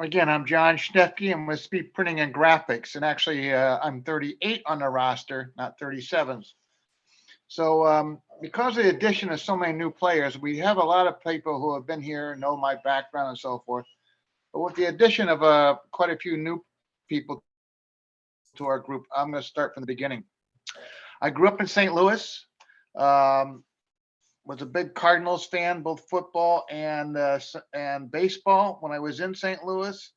Again, I'm John Schnepke. I'm with Speed Printing and Graphics, and actually, I'm 38 on the roster, not 37. So, because of the addition of so many new players, we have a lot of people who have been here, know my background and so forth. But with the addition of quite a few new people to our group, I'm going to start from the beginning. I grew up in St. Louis. Um, was a big Cardinals fan, both football and baseball. When I was in St. Louis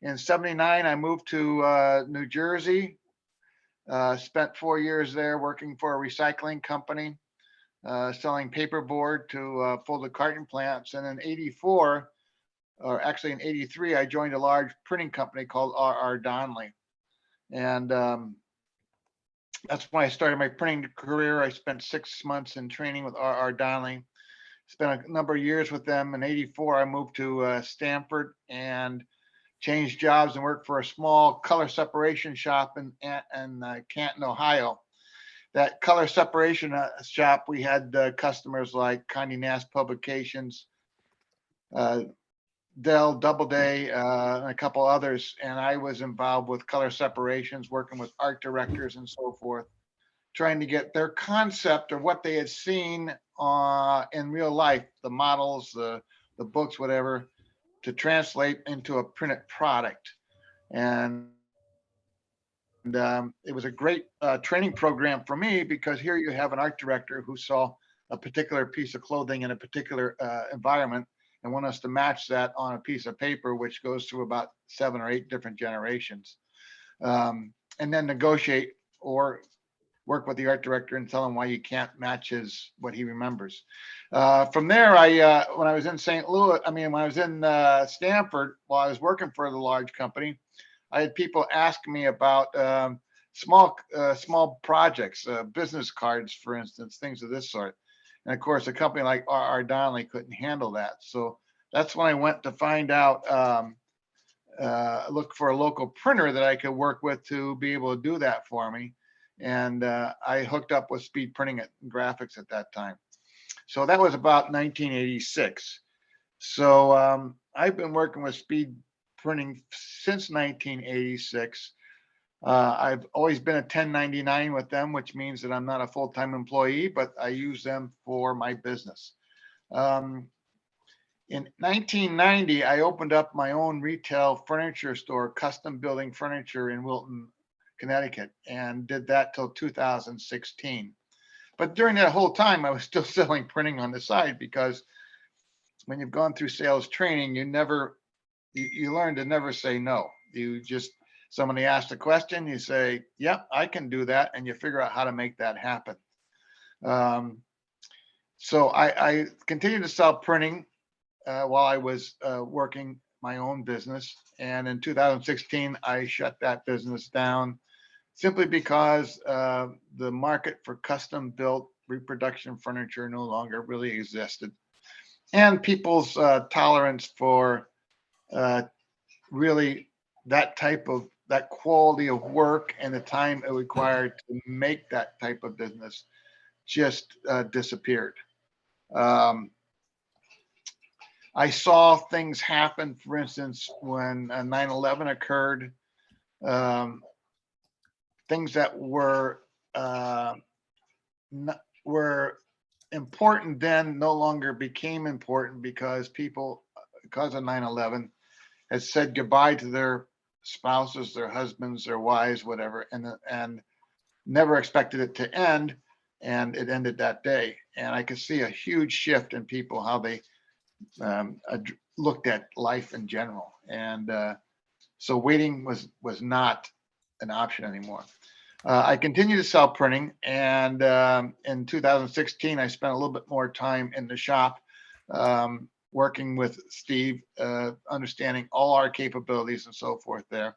in '79, I moved to New Jersey. Spent 4 years there working for a recycling company, selling paperboard to folded carton plants. And in '84, or actually in '83, I joined a large printing company called R.R. Donnelley. And that's when I started my printing career. I spent 6 months in training with R.R. Donnelley. Spent a number of years with them. In '84, I moved to Stanford and changed jobs and worked for a small color separation shop in Canton, Ohio. That color separation shop, we had customers like Condé Nast Publications, uh, Dell, Doubleday, and a couple others. And I was involved with color separations, working with art directors and so forth, trying to get their concept of what they had seen in real life, the models, the books, whatever, to translate into a printed product. And it was a great training program for me because here you have an art director who saw a particular piece of clothing in a particular environment and want us to match that on a piece of paper, which goes through about 7 or 8 different generations, and then negotiate or work with the art director and tell him why you can't match his what he remembers. From there, I when I was in St. Louis, I mean when I was in Stanford, while I was working for the large company, I had people ask me about small projects, business cards, for instance, things of this sort. And of course, a company like R.R. Donnelley couldn't handle that. So that's when I went to find out, look for a local printer that I could work with to be able to do that for me. And I hooked up with Speed Printing and Graphics at that time. So that was about 1986. So I've been working with Speed Printing since 1986. I've always been a 1099 with them, which means that I'm not a full-time employee, but I use them for my business. Um, in 1990, I opened up my own retail furniture store, custom building furniture in Wilton, Connecticut, and did that till 2016. But during that whole time, I was still selling printing on the side because when you've gone through sales training, you learn to never say no. You just somebody asks a question, you say, "Yep, I can do that," and you figure out how to make that happen. Um, so I continued to sell printing while I was working my own business, and in 2016 I shut that business down simply because the market for custom built reproduction furniture no longer really existed, and people's tolerance for uh, really that quality of work and the time it required to make that type of business just disappeared. Um, I saw things happen, for instance, when 9/11 occurred, um, things that uh, were important then no longer became important because people, because of 9/11, had said goodbye to their spouses, their husbands, their wives, whatever, and never expected it to end, and it ended that day. And I could see a huge shift in people how they looked at life in general, and so waiting was not an option anymore. I continued to sell printing, and in 2016, I spent a little bit more time in the shop, working with Steve, understanding all our capabilities and so forth there.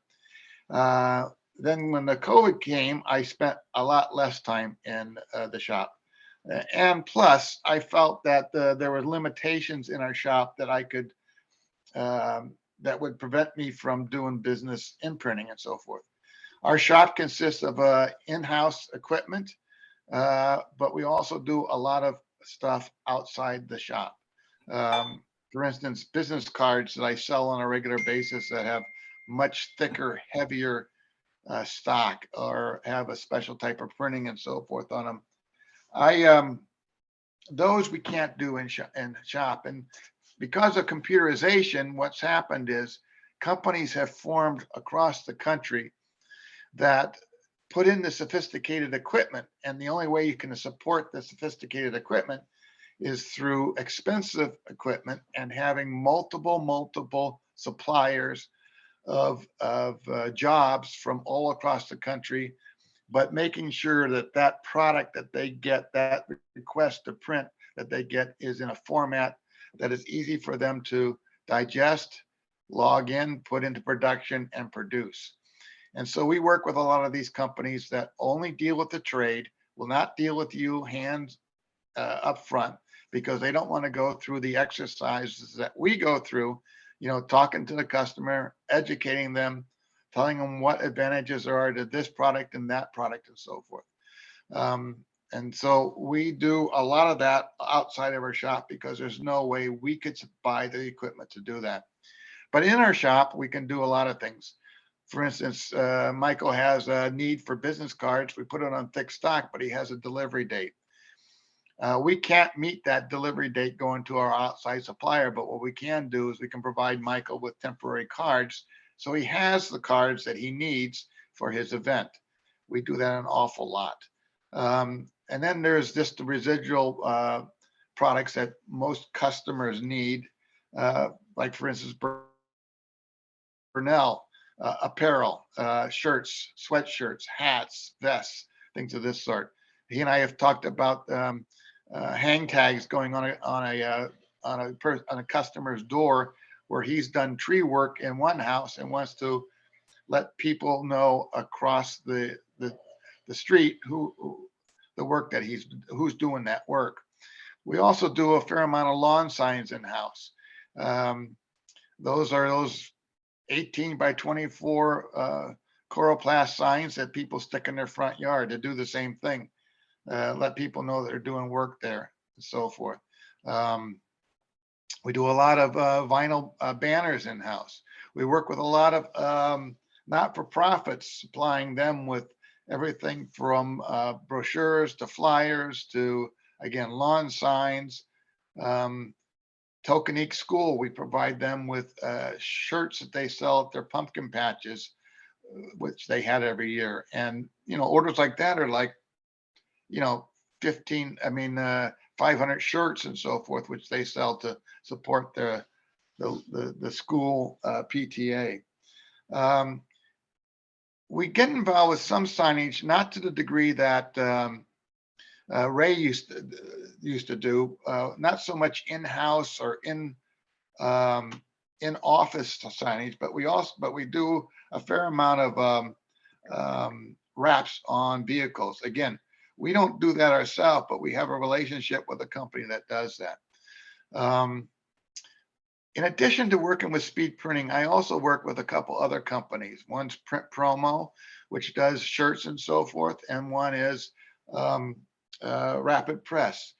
Uh, then when the COVID came, I spent a lot less time in the shop. And plus, I felt that there were limitations in our shop that would prevent me from doing business in printing and so forth. Our shop consists of in-house equipment, but we also do a lot of stuff outside the shop. for instance, business cards that I sell on a regular basis that have much thicker, heavier stock or have a special type of printing and so forth on them. Those we can't do in shop. And because of computerization, what's happened is companies have formed across the country that put in the sophisticated equipment. And the only way you can support the sophisticated equipment is through expensive equipment and having multiple suppliers of jobs from all across the country, but making sure that that product that they get, that request to print that they get, is in a format that is easy for them to digest, log in, put into production, and produce. And so we work with a lot of these companies that only deal with the trade, will not deal with you hands up front, because they don't want to go through the exercises that we go through, you know, talking to the customer, educating them, telling them what advantages there are to this product and that product and so forth. And so we do a lot of that outside of our shop because there's no way we could buy the equipment to do that. But in our shop, we can do a lot of things. For instance, Michael has a need for business cards. We put it on thick stock, but he has a delivery date. We can't meet that delivery date going to our outside supplier, but what we can do is we can provide Michael with temporary cards, so he has the cards that he needs for his event. We do that an awful lot. And then there's just the residual products that most customers need, like for instance, Burnell apparel, shirts, sweatshirts, hats, vests, things of this sort. He and I have talked about hang tags going on a customer's door where he's done tree work in one house and wants to let people know across the street who the work that who's doing that work. We also do a fair amount of lawn signs in house. Those are those 18 by 24 Coroplast signs that people stick in their front yard to do the same thing. Let people know that they're doing work there and so forth. We do a lot of vinyl banners in house. We work with a lot of not-for-profits, supplying them with everything from brochures to flyers to, again, lawn signs. Tokenique School, we provide them with shirts that they sell at their pumpkin patches, which they had every year. And, you know, orders like that are like, you know, 500 shirts and so forth, which they sell to support the school PTA. We get involved with some signage, not to the degree that Ray used to do, not so much in-house or in office signage, but we do a fair amount of wraps on vehicles. Again, we don't do that ourselves, but we have a relationship with a company that does that. In addition to working with speed printing, I also work with a couple other companies. One's Print Promo, which does shirts and so forth, and one is Rapid Press.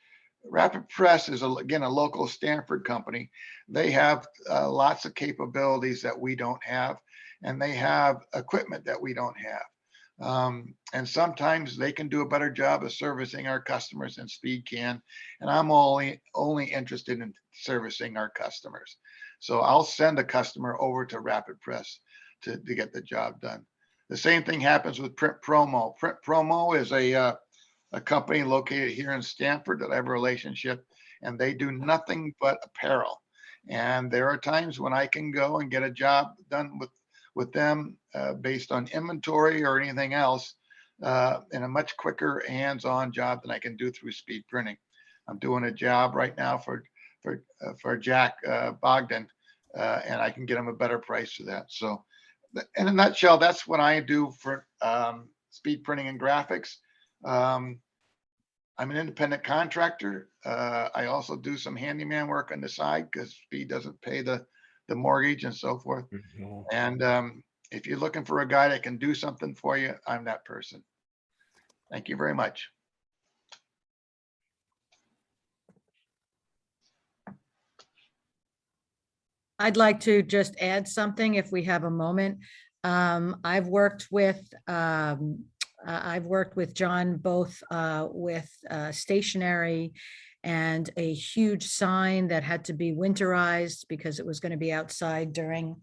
Rapid Press is, again, a local Stanford company. They have lots of capabilities that we don't have, and they have equipment that we don't have. And sometimes they can do a better job of servicing our customers than Speed can. And I'm only interested in servicing our customers. So I'll send a customer over to Rapid Press to get the job done. The same thing happens with Print Promo. Print Promo is a company located here in Stanford that I have a relationship, and they do nothing but apparel. And there are times when I can go and get a job done with them based on inventory or anything else in a much quicker hands-on job than I can do through speed printing. I'm doing a job right now for Jack Bogdan, and I can get him a better price for that. So in a nutshell, that's what I do for speed printing and graphics. I'm an independent contractor. I also do some handyman work on the side because Speed doesn't pay the mortgage and so forth. Mm-hmm. And if you're looking for a guy that can do something for you, I'm that person. Thank you very much. I'd like to just add something if we have a moment. I've worked with John both with stationery and a huge sign that had to be winterized because it was going to be outside during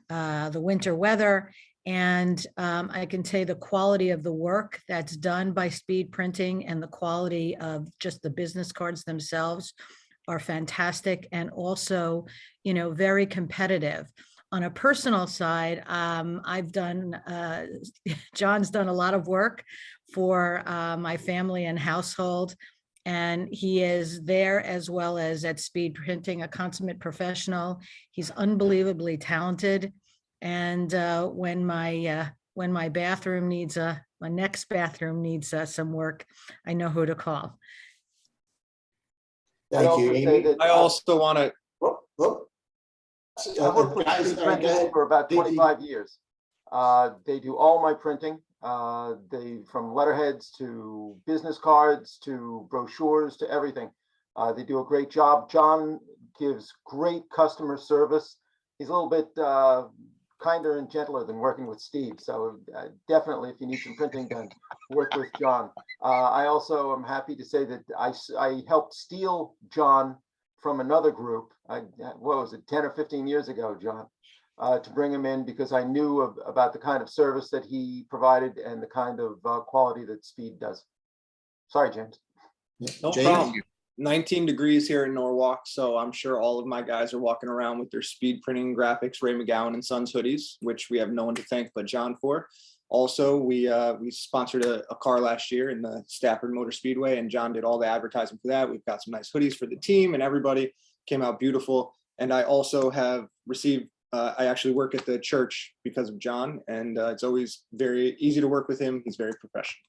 the winter weather. And I can tell you the quality of the work that's done by Speed Printing and the quality of just the business cards themselves are fantastic, and also, very competitive. On a personal side, I've done, John's done a lot of work for my family and household, and he is there as well as at Speed Printing, a consummate professional. He's unbelievably talented. And when my bathroom needs my next bathroom needs some work, I know who to call. Thank you, Amy. I also want to. Oh, I worked with guys, Speed all right, go Printing ahead. for about Did you- 25 years. They do all my printing. From letterheads to business cards to brochures to everything. They do a great job. John gives great customer service. He's a little bit kinder and gentler than working with Steve. So definitely, if you need some printing done, work with John. I also am happy to say that I helped steal John from another group. What was it, 10 or 15 years ago, John, to bring him in because I knew about the kind of service that he provided and the kind of quality that Speed does. Sorry, James. No James? problem. 19 degrees here in Norwalk, so I'm sure all of my guys are walking around with their Speed Printing graphics, Ray McGowan and Sons hoodies, which we have no one to thank but John for. Also, we sponsored a car last year in the Stafford Motor Speedway, and John did all the advertising for that. We've got some nice hoodies for the team, and everybody came out beautiful. And I also have received, I actually work at the church because of John, and it's always very easy to work with him. He's very professional.